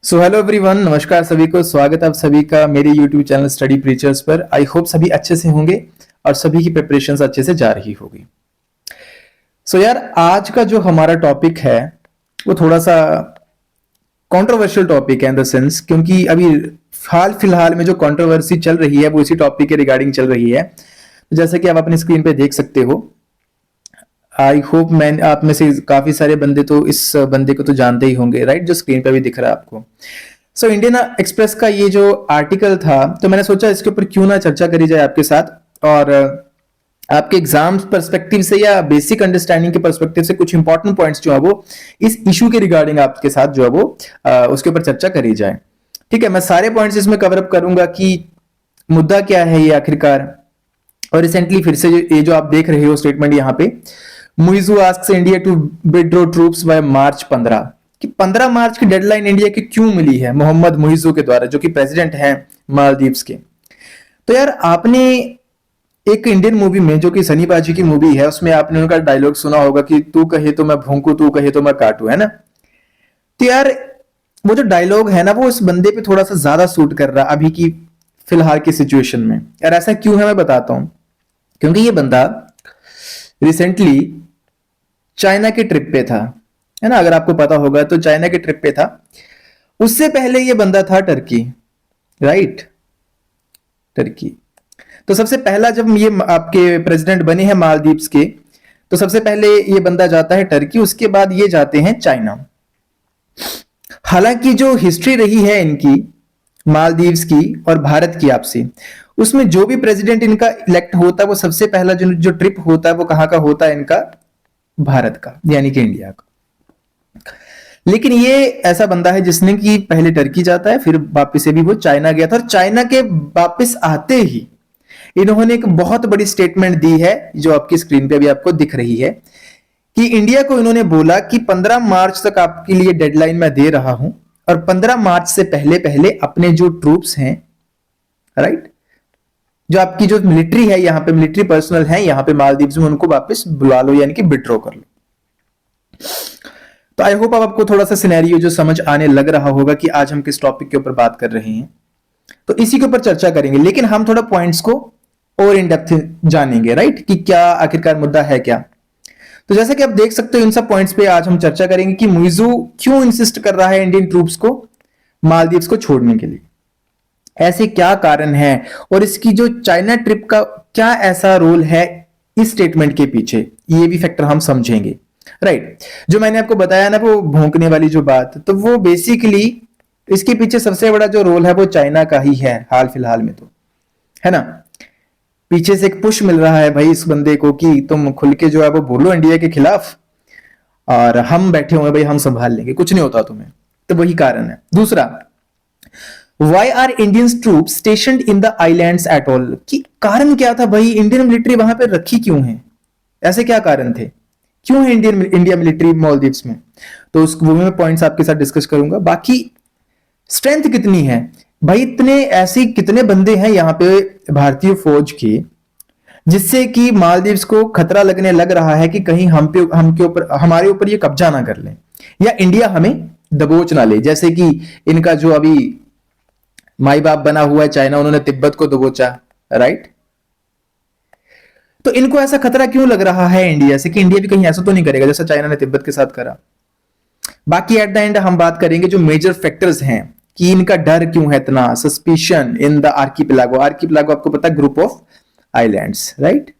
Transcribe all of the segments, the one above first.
So hello everyone, नमस्कार सभी को। स्वागत है आप सभी का मेरे यूट्यूब चैनल स्टडी प्रीचर्स पर। आई होप सभी अच्छे से होंगे और सभी की प्रिपरेशंस अच्छे से जा रही होगी। सो यार, आज का जो हमारा टॉपिक है वो थोड़ा सा कंट्रोवर्शियल टॉपिक है इन द सेंस, क्योंकि अभी हाल फिलहाल में जो कंट्रोवर्सी चल रही है वो इसी टॉपिक के रिगार्डिंग चल रही है। जैसे कि आप अपनी स्क्रीन पे देख सकते हो। आई होप मैं आप में से काफी सारे बंदे तो इस बंदे को तो जानते ही होंगे, राइट, जो स्क्रीन पे भी दिख रहा है आपको। सो इंडियन एक्सप्रेस का ये जो आर्टिकल था, तो मैंने सोचा इसके ऊपर क्यों ना चर्चा करी जाए आपके साथ, और आपके एग्जाम पर्सपेक्टिव से या बेसिक अंडरस्टैंडिंग के पर्सपेक्टिव से कुछ इंपॉर्टेंट पॉइंट्स जो है वो इस इशू के रिगार्डिंग आपके साथ जो है वो उसके ऊपर चर्चा करी जाए। ठीक है, मैं सारे पॉइंट्स इसमें कवर अप करूंगा कि मुद्दा क्या है ये आखिरकार। और रिसेंटली फिर से ये जो आप देख रहे हो स्टेटमेंट यहाँ पे, Muizzu asks India to withdraw troops by March 15, कि 15 मार्च की डेडलाइन इंडिया की क्यों मिली है मोहम्मद मुइजू के द्वारा, जो कि प्रेसिडेंट हैं मालदीव्स के। तो यार, आपने एक इंडियन मूवी में, जो कि सनी बाजी की मूवी है, उसमें आपने उनका डायलॉग सुना होगा कि तू कहे तो मैं भूंकू, तू कहे तो मैं काटू, है ना। तो यार, वो जो डायलॉग है ना, वो इस बंदे पे थोड़ा सा ज्यादा सूट कर रहा है अभी की फिलहाल की सिचुएशन में। यार ऐसा क्यों है मैं बताता हूं। क्योंकि ये बंदा रिसेंटली चाइना के ट्रिप पे था, है ना। अगर आपको पता होगा तो चाइना के ट्रिप पे था। उससे पहले ये बंदा था टर्की, राइट, टर्की। तो सबसे पहला जब ये आपके प्रेसिडेंट बने हैं मालदीव्स के, तो सबसे पहले ये बंदा जाता है टर्की, उसके बाद ये जाते हैं चाइना। हालांकि जो हिस्ट्री रही है इनकी, मालदीव्स की और भारत की आपसी, उसमें जो भी प्रेसिडेंट इनका इलेक्ट होता है वो सबसे पहला जो ट्रिप होता है वो कहां का होता है, इनका भारत का, यानी कि इंडिया का। लेकिन ये ऐसा बंदा है जिसने कि पहले टर्की जाता है, फिर वापस से भी वो चाइना गया था, और चाइना के वापस आते ही इन्होंने एक बहुत बड़ी स्टेटमेंट दी है, जो आपकी स्क्रीन पे अभी आपको दिख रही है, कि इंडिया को इन्होंने बोला कि 15 मार्च तक आपके लिए डेडलाइन मैं दे रहा हूं, और 15 मार्च से पहले पहले अपने जो ट्रूप्स हैं, राइट, जो आपकी जो मिलिट्री है, यहां पे मिलिट्री पर्सनल है यहां पे मालदीव्स में, उनको वापस बुला लो, यानी कि विड्रॉ कर लो। तो आई होप आपको थोड़ा सा सिनेरियो जो समझ आने लग रहा होगा कि आज हम किस टॉपिक के ऊपर बात कर रहे हैं। तो इसी के ऊपर चर्चा करेंगे, लेकिन हम थोड़ा पॉइंट्स को और इन डेप्थ जानेंगे, राइट, कि क्या आखिरकार मुद्दा है क्या। तो जैसा कि आप देख सकते हो, इन सब पॉइंट्स पे आज हम चर्चा करेंगे कि मुइजू क्यों इंसिस्ट कर रहा है इंडियन ट्रूप्स को मालदीव्स को छोड़ने के लिए, ऐसे क्या कारण है, और इसकी जो चाइना ट्रिप का क्या ऐसा रोल है इस स्टेटमेंट के पीछे, ये भी फैक्टर हम समझेंगे, राइट। जो मैंने आपको बताया ना वो भौंकने वाली जो बात, तो वो बेसिकली इसके पीछे सबसे बड़ा जो रोल है वो चाइना का ही है हाल फिलहाल में, तो है ना। पीछे से एक पुश मिल रहा है भाई इस बंदे को कि तुम खुल के जो है वो बोलो इंडिया के खिलाफ, और हम बैठे हुए भाई, हम संभाल लेंगे, कुछ नहीं होता तुम्हें। तो वही कारण है। दूसरा, why are Indian troop station in the islands at all, कि कारण क्या था भाई, इंडियन मिलिट्री वहां पे रखी क्यों है, ऐसे क्या कारण थे, क्यों है इंडिया मिलिट्री मालदीव्स में। तो उस वो मैं पॉइंट्स आपके साथ डिस्कस करूंगा। बाकी स्ट्रेंथ कितनी है भाई, इतने ऐसे कितने बंदे हैं यहाँ पे भारतीय फौज के, जिससे कि मालदीव्स को खतरा लगने लग रहा है कि कहीं हम के ऊपर हमारे ऊपर ये कब्जा ना कर ले, या इंडिया हमें दबोच ना ले। जैसे कि इनका जो अभी माई बाप बना हुआ है चाइना, उन्होंने तिब्बत को दबोचा, राइट। तो इनको ऐसा खतरा क्यों लग रहा है इंडिया से, कि इंडिया भी कहीं ऐसा तो नहीं करेगा जैसा चाइना ने तिब्बत के साथ करा। बाकी एट द एंड हम बात करेंगे जो मेजर फैक्टर्स हैं कि इनका डर क्यों है इतना, suspicion in the archipelago. Archipelago आपको पता है, ग्रुप ऑफ आइलैंड्स, राइट।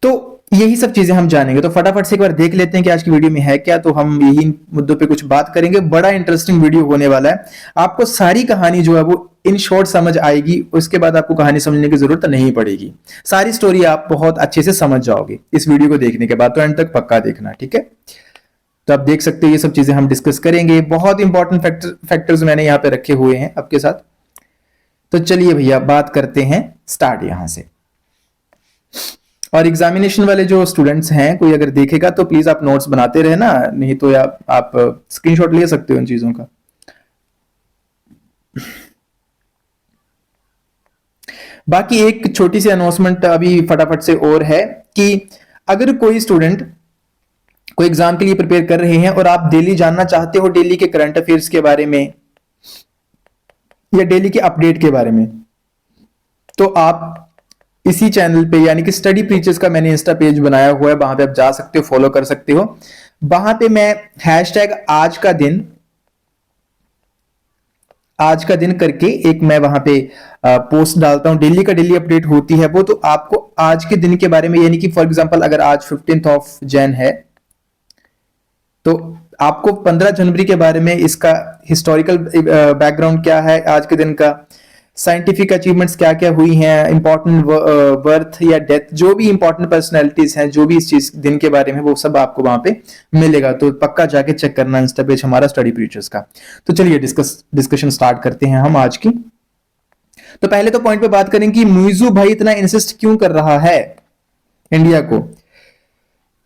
तो यही सब चीजें हम जानेंगे। तो फटाफट से एक बार देख लेते हैं कि आज की वीडियो में है क्या। तो हम यही मुद्दों पे कुछ बात करेंगे। बड़ा इंटरेस्टिंग वीडियो होने वाला है। आपको सारी कहानी जो है वो इन शॉर्ट समझ आएगी, उसके बाद आपको कहानी समझने की जरूरत नहीं पड़ेगी। सारी स्टोरी आप बहुत अच्छे से समझ जाओगे इस वीडियो को देखने के बाद। तो एंड तक पक्का देखना, ठीक है। तो आप देख सकते हो ये सब चीजें हम डिस्कस करेंगे। बहुत इंपॉर्टेंट फैक्टर्स मैंने यहाँ पे रखे हुए हैं आपके साथ। तो चलिए भैया बात करते हैं स्टार्ट यहां से। और एग्जामिनेशन वाले जो स्टूडेंट्स हैं, कोई अगर देखेगा तो प्लीज आप नोट्स बनाते रहना, नहीं तो आप स्क्रीनशॉट ले सकते हो इन चीजों का। बाकी एक छोटी सी अनाउंसमेंट अभी फटाफट से और है कि अगर कोई स्टूडेंट कोई एग्जाम के लिए प्रिपेयर कर रहे हैं और आप डेली जानना चाहते हो डेली के करंट अफेयर्स के बारे में या डेली के अपडेट के बारे में, तो आप इसी चैनल पे यानी कि स्टडी प्रीचर्स का मैंने इंस्टा पेज बनाया हुआ है, वहां पे आप जा सकते हो, फॉलो कर सकते हो। वहां पे मैं हैशटैग आज का दिन करके एक मैं वहां पे पोस्ट डालता हूं, डेली का डेली अपडेट होती है वो। तो आपको आज के दिन के बारे में, यानी कि फॉर एग्जांपल अगर आज 15th ऑफ जैन है तो आपको 15 जनवरी के बारे में, इसका हिस्टोरिकल बैकग्राउंड क्या है आज के दिन का, साइंटिफिक अचीवमेंट्स क्या क्या हुई हैं, इंपॉर्टेंट बर्थ या डेथ, जो भी इंपॉर्टेंट पर्सनैलिटीज हैं, जो भी इस चीज दिन के बारे में, वो सब आपको वहां पे मिलेगा। तो पक्का जाके चेक करना इंस्टा पेज हमारा स्टडी प्रीचर्स का। तो चलिए डिस्कशन स्टार्ट करते हैं हम आज की। तो पहले तो पॉइंट पे बात करें कि मुइजू भाई इतना इंसिस्ट क्यों कर रहा है इंडिया को।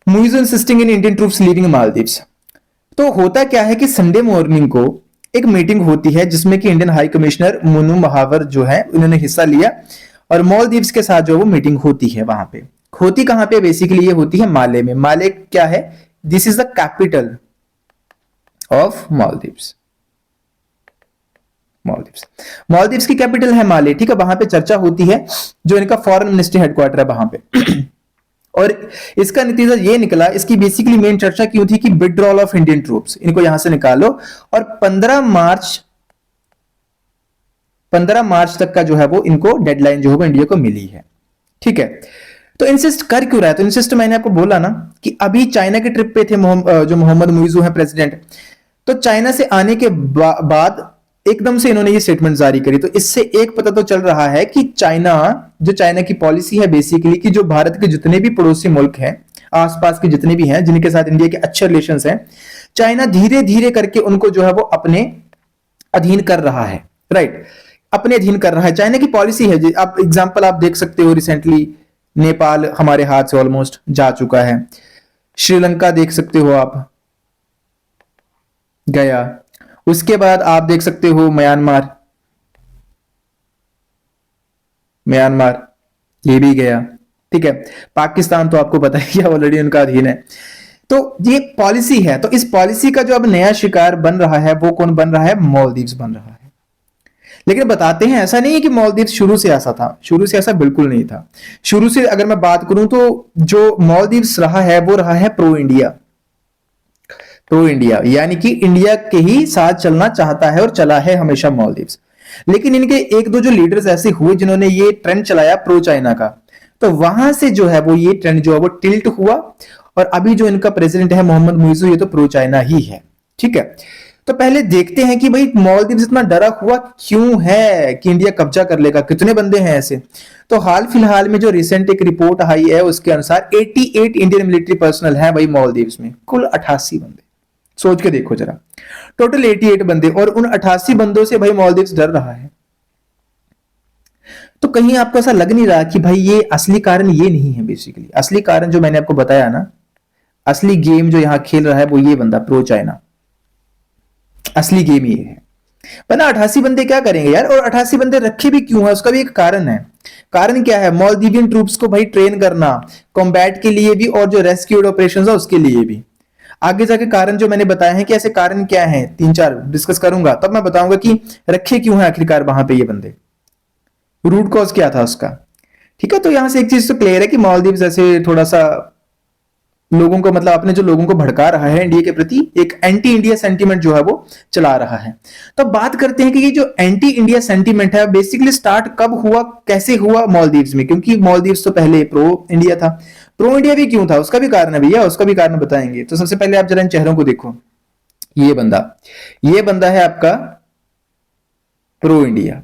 Muizzu insisting in Indian troops leaving Maldives. तो होता क्या है कि संडे मॉर्निंग को एक मीटिंग होती है जिसमें कि इंडियन हाई कमिश्नर मुनु महावर जो है उन्होंने हिस्सा लिया, और मालदीव्स के साथ जो वो मीटिंग होती है वहां पे। होती कहां पे, बेसिकली ये होती है माले में। माले क्या है, this is the capital of Maldives. Maldives की कैपिटल है माले, ठीक है। वहां पे चर्चा होती है, जो इनका फॉरेन मिनिस्ट्री हेडक्वार्टर है वहां पे। और इसका नतीजा ये निकला, इसकी बेसिकली मेन चर्चा क्यों थी कि विड्रॉल ऑफ इंडियन ट्रूप्स, इनको यहां से निकालो। और 15 मार्च तक का जो है वो इनको डेडलाइन जो है वो इंडिया को मिली है, ठीक है। तो इंसिस्ट कर क्यों रहा है, तो इंसिस्ट मैंने आपको बोला ना कि अभी चाइना के ट्रिप पे थे जो मोहम्मद मुइजू है प्रेसिडेंट। तो चाइना से आने के बाद एकदम से इन्होंने ये स्टेटमेंट जारी करी। तो इससे एक पता तो चल रहा है कि चाइना की पॉलिसी है बेसिकली, कि जो भारत के जितने भी पड़ोसी मुल्क हैं, आसपास के जितने भी हैं जिनके साथ इंडिया के अच्छे रिलेशंस हैं, चाइना धीरे धीरे करके उनको जो है वो अपने अधीन कर रहा है, राइट, अपने अधीन कर रहा है। चाइना की पॉलिसी है, आप एग्जांपल आप देख सकते हो, रिसेंटली नेपाल हमारे हाथ से ऑलमोस्ट जा चुका है, श्रीलंका देख सकते हो आप, गया। उसके बाद आप देख सकते हो म्यांमार ये भी गया, ठीक है। पाकिस्तान तो आपको पता ही है ऑलरेडी उनका अधीन है। तो ये पॉलिसी है, तो इस पॉलिसी का जो अब नया शिकार बन रहा है वो कौन बन रहा है, मालदीव्स बन रहा है। लेकिन बताते हैं ऐसा नहीं है कि मालदीव्स शुरू से ऐसा था, शुरू से ऐसा बिल्कुल नहीं था। शुरू से अगर मैं बात करूं तो जो मालदीव्स रहा है वो रहा है प्रो इंडिया, यानी कि इंडिया के ही साथ चलना चाहता है और चला है हमेशा मालदीव्स। लेकिन इनके एक दो जो लीडर्स ऐसे हुए जिन्होंने ये ट्रेंड चलाया प्रो चाइना का, तो वहां से जो है वो ये ट्रेंड जो है वो टिल्ट हुआ, और अभी जो इनका प्रेसिडेंट है मोहम्मद मुइजू, ये तो प्रो चाइना ही है, ठीक है। तो पहले देखते हैं कि भाई मालदीव्स इतना डरा हुआ क्यों है कि इंडिया कब्जा कर लेगा, कितने बंदे हैं ऐसे। तो हाल फिलहाल में जो रिसेंट एक रिपोर्ट आई है उसके अनुसार 88 इंडियन मिलिट्री पर्सनल है भाई मालदीव्स में, कुल 88 बंदे। सोच के देखो जरा, टोटल 88 बंदे, और उन 88 बंदों से भाई मालदीव्स डर रहा है। तो कहीं आपको ऐसा लग नहीं रहा कि भाई ये असली कारण ये नहीं है। बेसिकली असली कारण जो मैंने आपको बताया ना, असली गेम जो यहां खेल रहा है वो ये बंदा प्रो चाइना, असली गेम ये है। वरना 88 बंदे क्या करेंगे यार, और 88 बंदे रखे भी क्यों है, उसका भी एक कारण है। कारण क्या है, मालदीवियन ट्रूप्स को भाई ट्रेन करना, कॉम्बैट के लिए भी और जो रेस्क्यू ऑपरेशंस है उसके लिए भी। आगे जाके कारण जो मैंने बताए हैं कि ऐसे कारण क्या हैं, 3-4 डिस्कस करूंगा, तब मैं बताऊंगा कि रखे क्यों है आखिरकार वहां पे ये बंदे, रूट कॉज क्या था उसका, ठीक है। तो यहां से एक चीज तो क्लियर है कि मालदीव्स ऐसे थोड़ा सा लोगों को, मतलब अपने जो लोगों को भड़का रहा है इंडिया के प्रति, एक एंटी इंडिया सेंटीमेंट जो है वो चला रहा है। तो बात करते हैं कि ये जो एंटी इंडिया सेंटीमेंट है बेसिकली स्टार्ट कब हुआ, कैसे हुआ मालदीव्स में, क्योंकि मालदीव्स तो पहले प्रो इंडिया था। प्रो इंडिया भी क्यों था, उसका भी कारण है भैया, उसका भी कारण बताएंगे। तो सबसे पहले आप जरा इन चेहरों को देखो, ये बंदा है आपका प्रो इंडिया,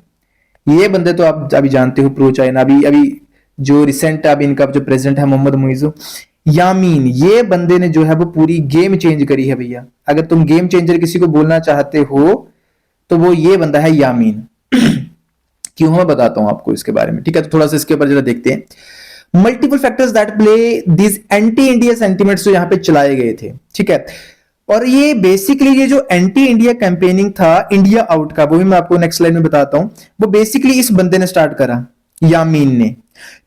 ये बंदे तो आप अभी जानते हो प्रो चाइना। अभी जो रिसेंट अब इनका जो प्रेसिडेंट है मोहम्मद मुइजू यामीन, ये बंदे ने जो है वो पूरी गेम चेंज करी है भैया। अगर तुम गेम चेंजर किसी को बोलना चाहते हो तो वो ये बंदा है यामीन। क्यों, मैं बताता हूं आपको इसके बारे में, ठीक है। तो थोड़ा सा इसके ऊपर जरा देखते हैं। Multiple factors that play this anti India sentiments जो यहां पे चलाए गए थे, ठीक है। और ये बेसिकली ये जो एंटी इंडिया कैंपेनिंग था इंडिया आउट का, वो भी मैं आपको नेक्स्ट स्लाइड में बताता हूं। वो बेसिकली इस बंदे ने स्टार्ट करा, यामीन ने।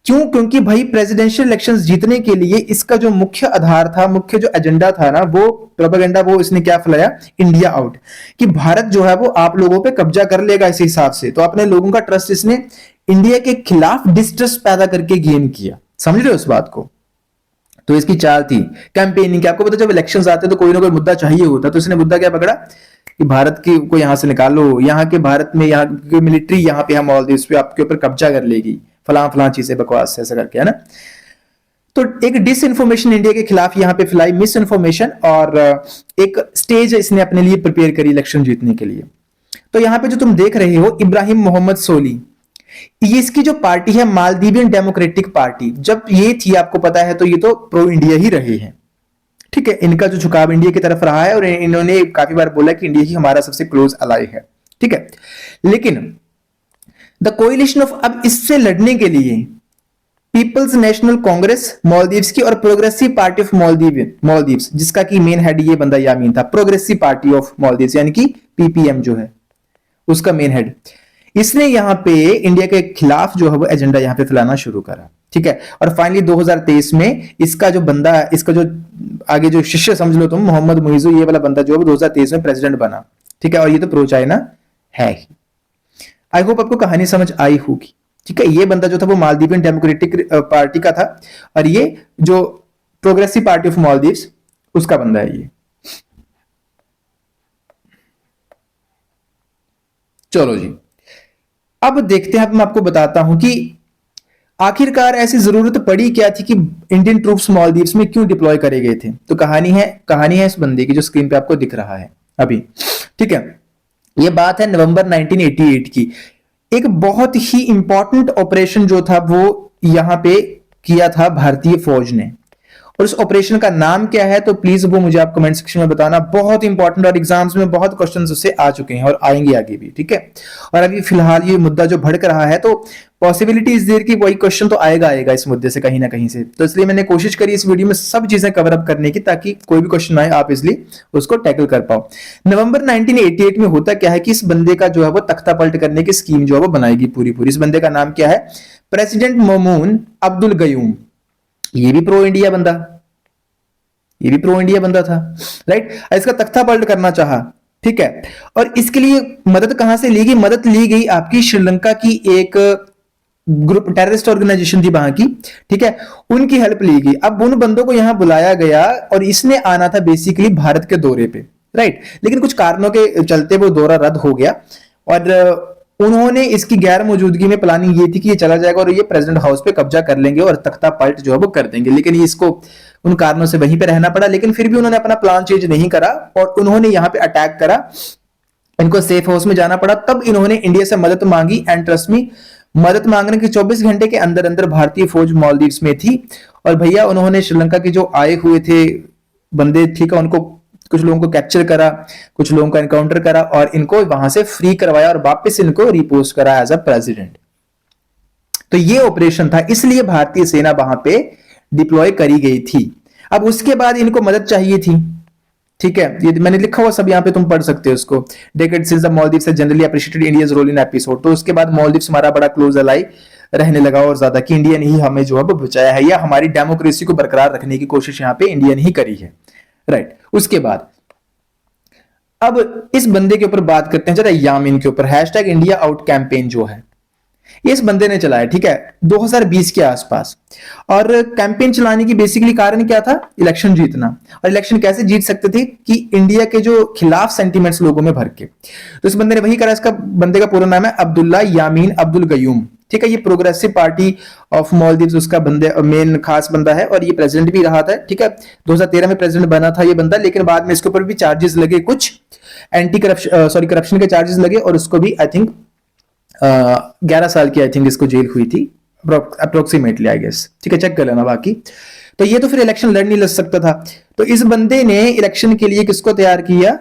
क्यों? क्योंकि भाई प्रेसिडेंशियल इलेक्शंस जीतने के लिए इसका जो मुख्य आधार था, मुख्य जो एजेंडा था ना, वो प्रोपेगेंडा, वो इसने क्या फैलाया? इंडिया आउट, कि भारत जो है वो आप लोगों पे कब्जा कर लेगा इस हिसाब से। तो अपने लोगों का ट्रस्ट इसने इंडिया के खिलाफ डिस्ट्रस्ट पैदा करके गेन किया। समझ रहे हो उस बात को? तो इसकी चाल थी कैंपेनिंग की। आपको पता, जब इलेक्शंस आते तो कोई ना कोई मुद्दा चाहिए होता, तो इसने मुद्दा क्या पकड़ा कि भारत की को यहां से निकालो, यहाँ के भारत में यहाँ की मिलिट्री यहाँ पे, हम मालदीव्स पे आपके ऊपर कब्जा कर लेगी, फलां फलां चीजें बकवास ऐसा करके, है ना। तो एक डिस इन्फॉर्मेशन इंडिया के खिलाफ यहाँ पे फैलाई, मिस इन्फॉर्मेशन, और एक स्टेज इसने अपने लिए प्रिपेयर करी इलेक्शन जीतने के लिए। तो यहाँ पे जो तुम देख रहे हो, इब्राहिम मोहम्मद सोली, ये इसकी जो पार्टी है मालदीवियन डेमोक्रेटिक पार्टी, जब ये थी आपको पता है तो ये तो प्रो इंडिया ही रहे हैं, ठीक है। इनका जो झुकाव इंडिया की तरफ रहा है, और इन्होंने काफी बार बोला कि इंडिया ही हमारा सबसे क्लोज अलाई है, ठीक है। लेकिन द कोएलिशन ऑफ, अब इससे लड़ने के लिए पीपल्स नेशनल कांग्रेस मालदीव्स की और प्रोग्रेसिव पार्टी ऑफ मालदीव्स, जिसका की मेन हेड ये बंदा यामीन था, प्रोग्रेसिव पार्टी ऑफ मालदीव्स यानी कि पीपीएम जो है उसका मेन हेड, इसने यहां पे इंडिया के खिलाफ जो है वो एजेंडा यहां पे फैलाना शुरू करा, ठीक है। और फाइनली 2023 में इसका जो बंदा, इसका जो आगे जो शिष्य समझ लो तुम, मोहम्मद मुइजू, ये वाला बंदा जो है 2023 में प्रेसिडेंट बना, ठीक है। और ये तो प्रो चाइना है ही। आई होप आपको कहानी समझ आई होगी, ठीक है। ये बंदा जो था वो मालदीवियन डेमोक्रेटिक पार्टी का था, और ये जो प्रोग्रेसिव पार्टी ऑफ मालदीव्स उसका बंदा है ये। चलो जी, अब देखते हैं, अब मैं आपको बताता हूं कि आखिरकार ऐसी जरूरत पड़ी क्या थी कि इंडियन ट्रूप्स मालदीव्स में क्यों डिप्लॉय करे गए थे। तो कहानी है इस बंदे की जो स्क्रीन पे आपको दिख रहा है अभी, ठीक है। ये बात है नवंबर 1988 की। एक बहुत ही इंपॉर्टेंट ऑपरेशन जो था वो यहां पे किया था भारतीय फौज ने, और उस ऑपरेशन का नाम क्या है तो प्लीज वो मुझे आप कमेंट सेक्शन में बताना। बहुत इंपॉर्टेंट, और एग्जाम्स में बहुत क्वेश्चंस उससे आ चुके हैं और आएंगे आगे भी, ठीक है। और अभी फिलहाल ये मुद्दा जो भड़क रहा है, तो पॉसिबिलिटी इस देर की वही क्वेश्चन तो आएगा इस मुद्दे से कहीं ना कहीं से। तो इसलिए मैंने कोशिश करी इस वीडियो में सब चीजें कवर अप करने की, ताकि कोई भी क्वेश्चन आए आप इसलिए उसको टैकल कर पाओ। नवंबर 1988 में होता क्या है कि इस बंदे का जो है वो तख्ता पलट करने की स्कीम जो है वो बनाएगी पूरी। इस बंदे का नाम क्या है? President Mamun Abdul Gayoom. ये भी प्रो इंडिया बंदा था, राइट। इसका तख्ता पलट करना चाहा, ठीक है। और इसके लिए मदद कहां से ली गई? मदद ली गई आपकी श्रीलंका की एक ग्रुप, टेररिस्ट ऑर्गेनाइजेशन थी वहां की, ठीक है, उनकी हेल्प ली गई। अब उन बंदों को यहां बुलाया गया और इसने आना था बेसिकली भारत के दौरे पे, राइट। लेकिन कुछ कारणों के चलते वो दौरा रद्द हो गया, और उन्होंने इसकी गैर मौजूदगी में प्लानिंग ये थी कि ये चला जाएगा और ये प्रेसिडेंट हाउस पे कब्जा कर लेंगे और तख्ता पलट जो है वो कर देंगे। लेकिन ये इसको उन कारणों से वहीं पे रहना पड़ा। लेकिन फिर भी उन्होंने अपना प्लान चेंज नहीं करा और उन्होंने यहां पे अटैक करा, इनको सेफ हाउस में जाना पड़ा। तब इन्होंने इंडिया से मदद मांगी, एंड ट्रस्ट मी, मदद मांगने के 24 घंटे के अंदर अंदर भारतीय फौज मालदीव्स में थी। और भैया उन्होंने श्रीलंका के जो आए हुए थे बंदे, ठीक है, उनको कुछ लोगों को कैप्चर करा, कुछ लोगों का एनकाउंटर करा और इनको वहां से फ्री करवाया और वापस इनको रिपोस्ट करा एज अ प्रेसिडेंट। तो ये ऑपरेशन था, इसलिए भारतीय सेना वहां पे डिप्लॉय करी गई थी। अब उसके बाद इनको मदद चाहिए थी, ठीक है। ये मैंने लिखा हुआ सब यहाँ पे तुम पढ़ सकते हो उसको। Decade since the Maldives has generally appreciated India's role in episode. तो उसके बाद मालदीव्स हमारा बड़ा क्लोज अलाई रहने लगा और ज्यादा, कि इंडिया ने ही हमें जो है बचाया है, या हमारी डेमोक्रेसी को बरकरार रखने की कोशिश यहाँ पे इंडिया ने ही करी है, राइट। उसके बाद अब इस बंदे के ऊपर बात करते हैं जरा, यामीन के ऊपर। हैशटैग इंडिया आउट कैंपेन जो है ये इस बंदे ने चलाया, ठीक है, 2020 के आसपास। और कैंपेन चलाने की बेसिकली कारण क्या था? इलेक्शन जीतना। और इलेक्शन कैसे जीत सकते थे? कि इंडिया के जो खिलाफ सेंटीमेंट्स लोगों में भर के। तो इस बंदे ने वही करा। इसका बंदे का पूरा नाम है अब्दुल्ला यामीन अब्दुल गयूम, ठीक है। ये प्रोग्रेसिव पार्टी ऑफ मालदीव्स उसका बंदे मेन खास बंदा है, और ये प्रेसिडेंट भी रहा था, ठीक है। 2013 में प्रेसिडेंट बना था ये बंदा, लेकिन बाद में इसके ऊपर भी चार्जेस लगे, कुछ करप्शन के चार्जेस लगे, और उसको भी आई थिंक 11 साल की आई थिंक इसको जेल हुई थी अप्रोक्सीमेटली, आई गेस, ठीक है, चेक कर लेना बाकी। तो ये तो फिर इलेक्शन लड़ नहीं लग सकता था। तो इस बंदे ने इलेक्शन के लिए किसको तैयार किया?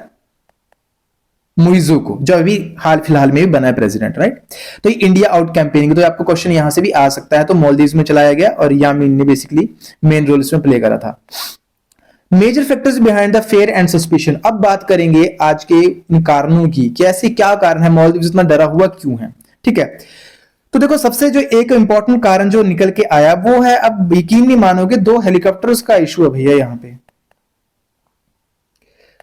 मुइजू को, जो अभी हाल फिलहाल में भी बना है प्रेसिडेंट, राइट। तो इंडिया आउट कैंपेनिंग, तो आपको क्वेश्चन यहां से भी आ सकता है। तो मालदीव्स में चलाया गया और यामीन ने बेसिकली मेन रोल इसमें प्ले करा था। Major factors behind the fear and suspicion. अब बात करेंगे आज के कारणों की, कि ऐसे क्या कारण है, मालदीव्स इतना डरा हुआ क्यों है, ठीक है। तो तो देखो सबसे जो एक इंपॉर्टेंट कारण जो निकल के आया वो है, अब यकीन नहीं मानोगे, 2 हेलीकॉप्टर्स का इशू है भैया। यहां पे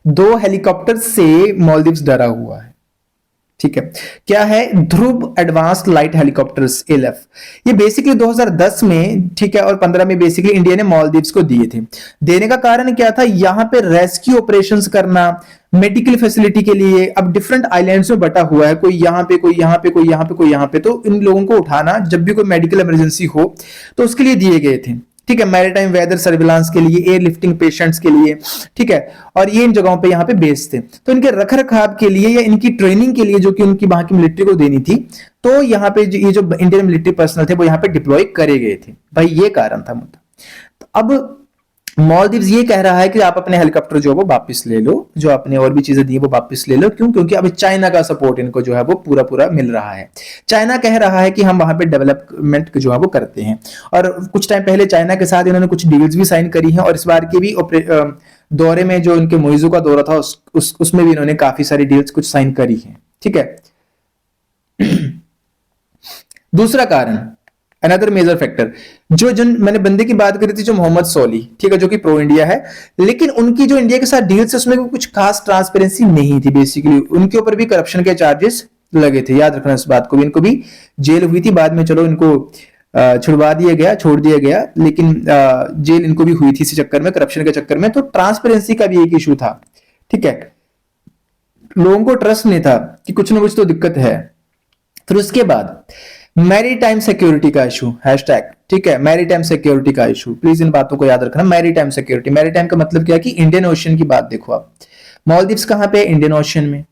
2 हेलीकॉप्टर से मालदीव्स डरा हुआ है। ठीक है, क्या है, ध्रुव एडवांस्ड लाइट हेलीकॉप्टर्स एलएफ। ये बेसिकली 2010 में, ठीक है, और 15 में बेसिकली इंडिया ने मालदीव्स को दिए थे। देने का कारण क्या था, यहां पे रेस्क्यू ऑपरेशंस करना, मेडिकल फैसिलिटी के लिए। अब डिफरेंट आइलैंड्स में बटा हुआ है, कोई यहां पे, कोई यहां पे, कोई यहां पे, कोई यहां पे, तो इन लोगों को उठाना जब भी कोई मेडिकल इमरजेंसी हो तो उसके लिए दिए गए थे। ठीक है, मैरीटाइम वेदर सर्विलांस के लिए, एयरलिफ्टिंग पेशेंट्स के लिए। ठीक है, और ये इन जगहों पे यहाँ पे बेस थे, तो इनके रख रखाव के लिए या इनकी ट्रेनिंग के लिए जो कि उनकी वहां की मिलिट्री को देनी थी, तो यहाँ पे ये जो इंडियन मिलिट्री पर्सनल थे वो यहाँ पे डिप्लॉय करे गए थे भाई, ये कारण था मुद्दा। तो अब मालदीव्स ये कह रहा है कि आप अपने हेलीकॉप्टर जो है वो वापस ले लो, जो आपने और भी चीजें दी वो वापस ले लो। क्यों? क्योंकि अब चाइना का सपोर्ट इनको जो है वो पूरा पूरा मिल रहा है। चाइना कह रहा है कि हम वहां पे डेवलपमेंट जो है वो करते हैं, और कुछ टाइम पहले चाइना के साथ इन्होंने कुछ डील्स भी साइन करी हैं, और इस बार के भी दौरे में जो इनके मोइजू का दौरा था उसमें भी इन्होंने काफी सारी डील्स कुछ साइन करी है। ठीक है। दूसरा कारण, अनदर मेजर फैक्टर, जो मैंने बंदे की बात करी थी, जो मोहम्मद सोली, ठीक है, जो कि प्रो इंडिया है, लेकिन उनकी जो इंडिया के साथ डील्स है उसमें कुछ खास ट्रांसपेरेंसी नहीं थी। बेसिकली उनके ऊपर भी करप्शन के चार्जेस लगे थे, याद रखना इस बात को भी। इनको भी जेल हुई थी, बाद में चलो इनको छुड़वा दिया गया, छोड़ दिया गया, लेकिन जेल इनको भी हुई थी इसी चक्कर में, करप्शन के चक्कर में। तो ट्रांसपेरेंसी का भी एक इशू था। ठीक है, लोगों को ट्रस्ट नहीं था कि कुछ ना कुछ तो दिक्कत है। फिर उसके बाद मैरीटाइम सिक्योरिटी का इशू, हैशटैग, ठीक है, मैरीटाइम सिक्योरिटी का इशू, प्लीज इन बातों को याद रखना। मैरीटाइम सिक्योरिटी, मैरीटाइम का मतलब क्या है कि इंडियन ओशन की बात देखो आप, मालदीव्स कहां पे है? इंडियन ओशन में।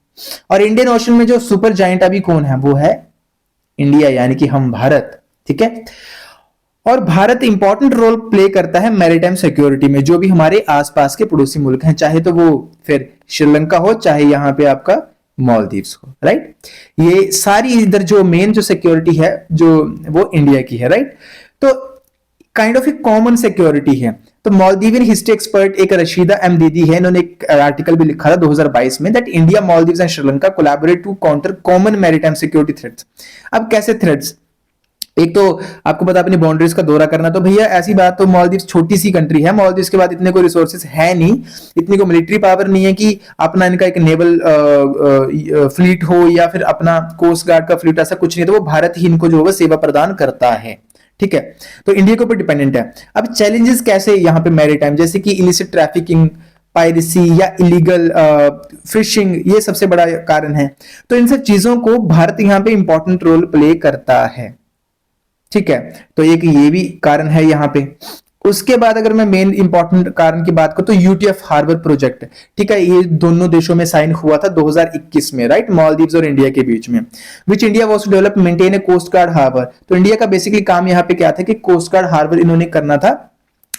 और इंडियन ओशन में जो सुपर जायंट अभी कौन है? वो है इंडिया, यानी कि हम, भारत। ठीक है, और भारत इंपॉर्टेंट रोल प्ले करता है मैरीटाइम सिक्योरिटी में, जो भी हमारे आसपास के पड़ोसी मुल्क हैं, चाहे तो वो फिर श्रीलंका हो, चाहे यहां पे आपका मालदीव्स को, राइट। ये सारी इधर जो मेन जो सिक्योरिटी है जो वो इंडिया की है, राइट। तो काइंड ऑफ एक कॉमन सिक्योरिटी है। तो मालदीवियन हिस्ट्री एक्सपर्ट एक रशीदा एम दीदी है, इन्होंने एक आर्टिकल भी लिखा था 2022 में, that India, Maldives and Sri Lanka collaborate to counter common maritime security threats. अब कैसे थ्रेट्स? एक तो आपको पता अपनी बाउंड्रीज का दौरा करना, तो भैया ऐसी बात, तो मालदीव्स छोटी सी कंट्री है, मालदीव्स के बाद इतने कोई रिसोर्सेज है नहीं, इतनी कोई मिलिट्री पावर नहीं है कि अपना इनका एक नेवल फ्लीट हो या फिर अपना कोस्ट गार्ड का फ्लीट, ऐसा कुछ नहीं। तो वो भारत ही इनको जो है सेवा प्रदान करता है। ठीक है, तो इंडिया के ऊपर डिपेंडेंट है। अब चैलेंजेस कैसे यहाँ पे मैरीटाइम, जैसे कि इलिसिट ट्रैफिकिंग, पायरेसी या इलीगल फिशिंग, ये सबसे बड़ा कारण है। तो इन सब चीजों को भारत यहाँ पे इंपॉर्टेंट रोल प्ले करता है। ठीक है, तो एक ये भी कारण है यहाँ पे। उसके बाद अगर मैं मेन इंपॉर्टेंट कारण की बात करूं तो यूटीएफ हार्बर प्रोजेक्ट, ठीक है, ये दोनों देशों में साइन हुआ था 2021 में, राइट, मालदीव्स और इंडिया के बीच में, which India was to develop maintain a coast guard harbour. तो इंडिया का बेसिकली काम यहाँ पे क्या था कि कोस्ट गार्ड हार्बर इन्होंने करना था,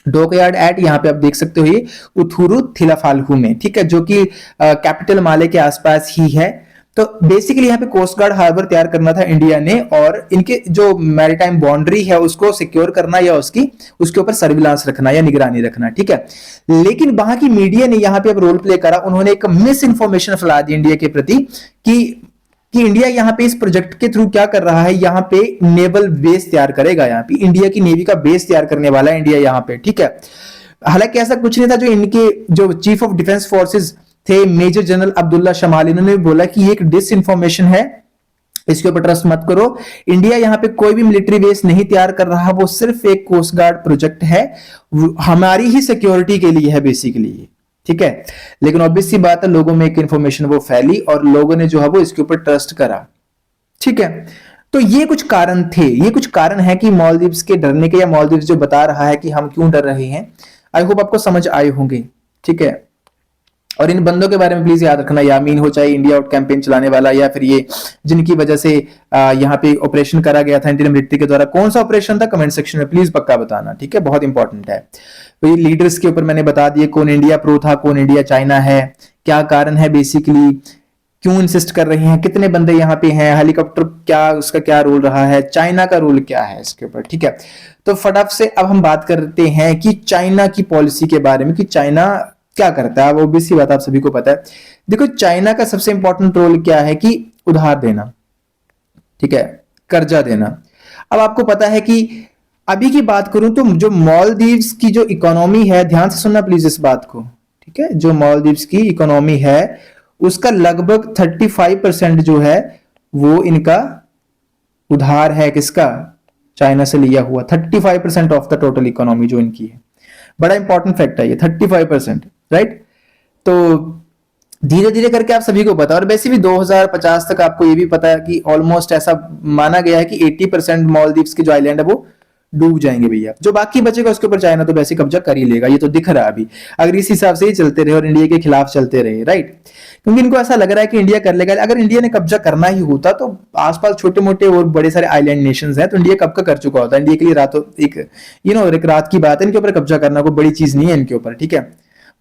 डॉकयार्ड एट, यहाँ पे आप देख सकते हो ये उथुरु थिलाफाल्हु में, ठीक है, जो कि कैपिटल माले के आसपास ही है। तो बेसिकली यहाँ पे कोस्ट गार्ड हार्बर तैयार करना था इंडिया ने, और इनके जो मैरीटाइम बाउंड्री है उसको सिक्योर करना या उसके ऊपर सर्विलांस रखना या निगरानी रखना। ठीक है, लेकिन वहां की मीडिया ने यहाँ पे अब रोल प्ले करा, उन्होंने एक मिस इन्फॉर्मेशन फैला दी इंडिया के प्रति कि इंडिया यहाँ पे इस प्रोजेक्ट के थ्रू क्या कर रहा है, यहाँ पे नेवल बेस तैयार करेगा, यहाँ पे इंडिया की नेवी का बेस तैयार करने वाला है इंडिया यहाँ पे। ठीक है, हालांकि ऐसा कुछ नहीं था। जो इनके जो चीफ ऑफ डिफेंस फोर्सेज थे, मेजर जनरल अब्दुल्ला शमाल, इन्होंने बोला कि ये एक डिस इन्फॉर्मेशन है, इसके ऊपर ट्रस्ट मत करो। इंडिया यहाँ पे कोई भी मिलिट्री बेस नहीं तैयार कर रहा, वो सिर्फ एक कोस्ट गार्ड प्रोजेक्ट है, हमारी ही सिक्योरिटी के लिए है बेसिकली। ठीक है, लेकिन ऑब्वियस सी बात है, लोगों में एक इंफॉर्मेशन वो फैली और लोगों ने जो है वो इसके ऊपर ट्रस्ट करा। ठीक है, तो ये कुछ कारण थे, ये कुछ कारण है कि मालदीव्स के डरने के, या मालदीव्स जो बता रहा है कि हम क्यों डर रहे हैं। आई होप आपको समझ आए होंगे। ठीक है, और इन बंदों के बारे में प्लीज याद रखना, यामीन हो, चाहे इंडिया आउट कैंपेन चलाने वाला, या फिर ये जिनकी वजह से यहाँ पे ऑपरेशन करा गया था इंडियन मिलिट्री के द्वारा, कौन सा ऑपरेशन था, कमेंट सेक्शन में प्लीज पक्का बताना। ठीक है, बहुत इंपॉर्टेंट है। तो ये लीडर्स के ऊपर मैंने बता दिए, कौन इंडिया प्रो था, कौन इंडिया चाइना है, क्या कारण है बेसिकली, क्यों इंसिस्ट कर रहे हैं, कितने बंदे यहाँ पे हैं, हेलीकॉप्टर क्या, उसका क्या रोल रहा है, चाइना का रोल क्या है इसके ऊपर। ठीक है, तो फटाफट से अब हम बात करते हैं कि चाइना की पॉलिसी के बारे में, कि चाइना क्या करता है। अब ऑब्वियस सी बात आप सभी को पता है। देखो, चाइना का सबसे इंपॉर्टेंट रोल क्या है कि उधार देना, ठीक है, कर्जा देना। अब आपको पता है कि अभी की बात करूं तो जो मालदीव्स की जो इकोनॉमी है, ध्यान से सुनना प्लीज इस बात को, ठीक है, जो मालदीव्स की इकोनॉमी है उसका लगभग 35% जो है वो इनका उधार है, किसका, चाइना से लिया हुआ। 35% ऑफ द टोटल इकोनॉमी जो इनकी है, बड़ा इंपॉर्टेंट फैक्ट है ये 35%, राइट। तो धीरे धीरे करके आप सभी को पता, और वैसे भी 2050 तक आपको ये भी पता है कि ऑलमोस्ट ऐसा माना गया है कि 80% मालदीव्स के जो आइलैंड है वो डूब जाएंगे भैया। जो बाकी बचेगा उसके ऊपर चाइना तो वैसे कब्जा कर ही लेगा, ये तो दिख रहा है अभी, अगर इस हिसाब से ही चलते रहे और इंडिया के खिलाफ चलते रहे, राइट। क्योंकि इनको ऐसा लग रहा है कि इंडिया कर लेगा। अगर इंडिया ने कब्जा करना ही होता तो आसपास छोटे मोटे और बड़े सारे आइलैंड नेशंस हैं, तो इंडिया कब का कर चुका होता। इंडिया के लिए रातों एक एक रात की बात है, इनके ऊपर कब्जा करना कोई बड़ी चीज नहीं है इनके ऊपर, ठीक है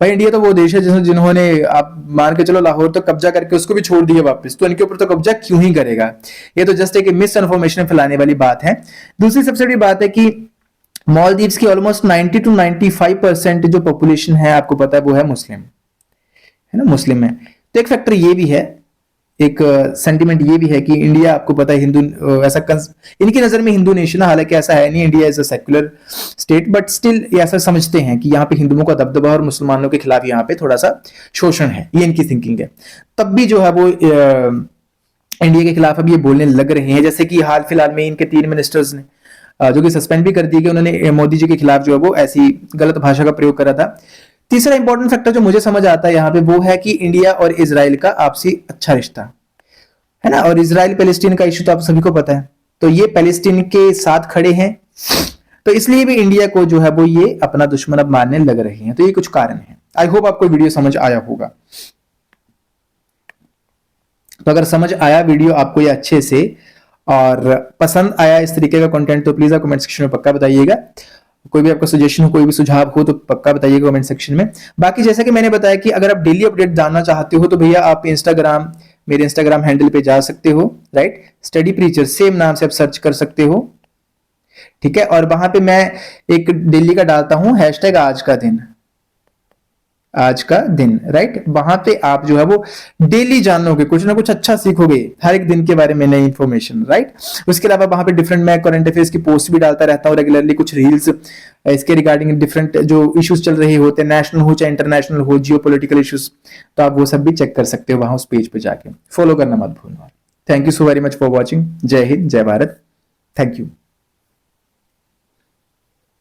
भाई। इंडिया तो वो देश है जिन्होंने आप मान के चलो लाहौर तो कब्जा करके उसको भी छोड़ दिया वापस, तो इनके ऊपर तो कब्जा क्यों ही करेगा। ये तो जस्ट एक मिस इन्फॉर्मेशन फैलाने वाली बात है। दूसरी सबसे बड़ी बात है कि मालदीव्स की ऑलमोस्ट 90 to 95% जो पॉपुलेशन है आपको पता है वो है मुस्लिम, है ना, मुस्लिम है। तो एक फैक्टर ये भी है, एक सेंटिमेंट ये भी है कि इंडिया आपको पता है हिंदू, इनकी नजर में हिंदू नेशन है, हालांकि ऐसा है नहीं, India is a secular state, but still ये ऐसा समझते हैं कि यहाँ पे हिंदुओं का दबदबा और मुसलमानों के खिलाफ यहाँ पे थोड़ा सा शोषण है, ये इनकी थिंकिंग है। तब भी जो है वो इंडिया के खिलाफ अब ये बोलने लग रहे हैं, जैसे कि हाल फिलहाल में इनके 3 मिनिस्टर्स ने जो कि सस्पेंड भी कर दिए गए, उन्होंने मोदी जी के खिलाफ जो है वो ऐसी गलत भाषा का प्रयोग करा था। तीसरा इंपॉर्टेंट फैक्टर जो मुझे समझ आता है यहाँ पे वो है कि इंडिया और इजराइल का आपसी अच्छा रिश्ता है ना, और इजराइल पैलेस्टीन का इशू तो आप सभी को पता है, तो ये पैलेस्टीन के साथ खड़े हैं, तो इसलिए भी इंडिया को जो है वो ये अपना दुश्मन अब मानने लग रहे हैं। तो ये कुछ कारण है। आई होप आपको वीडियो समझ आया होगा। तो अगर समझ आया वीडियो आपको ये अच्छे से और पसंद आया इस तरीके का कंटेंट, तो प्लीज आप कमेंट सेक्शन में पक्का बताइएगा। कोई भी आपका सजेशन हो, कोई भी सुझाव हो तो पक्का बताइएगा कमेंट सेक्शन में। बाकी जैसा कि मैंने बताया कि अगर आप डेली अपडेट जानना चाहते हो तो भैया आप इंस्टाग्राम, मेरे इंस्टाग्राम हैंडल पे जा सकते हो, राइट, स्टडी प्रीचर सेम नाम से आप सर्च कर सकते हो, ठीक है। और वहां पे मैं एक डेली का डालता हूं हैशटैग आज का दिन, आज का दिन, राइट। वहां पे आप जो है वो डेली जानोगे, कुछ ना कुछ अच्छा सीखोगे हर एक दिन के बारे में, नई इंफॉर्मेशन, राइट। उसके अलावा वहां पे डिफरेंट, मैं करंट अफेयर्स की पोस्ट भी डालता रहता हूँ रेगुलरली, कुछ रील्स इसके रिगार्डिंग डिफरेंट जो इश्यूज चल रहे होते हैं, नेशनल हो चाहे इंटरनेशनल हो, जियो पोलिटिकल इश्यूज, तो आप वो सब भी चेक कर सकते हो वहां उस पेज पे जाके। फॉलो करना मत भूलना। Thank you so very much for watching. जय हिंद, जय भारत, थैंक यू।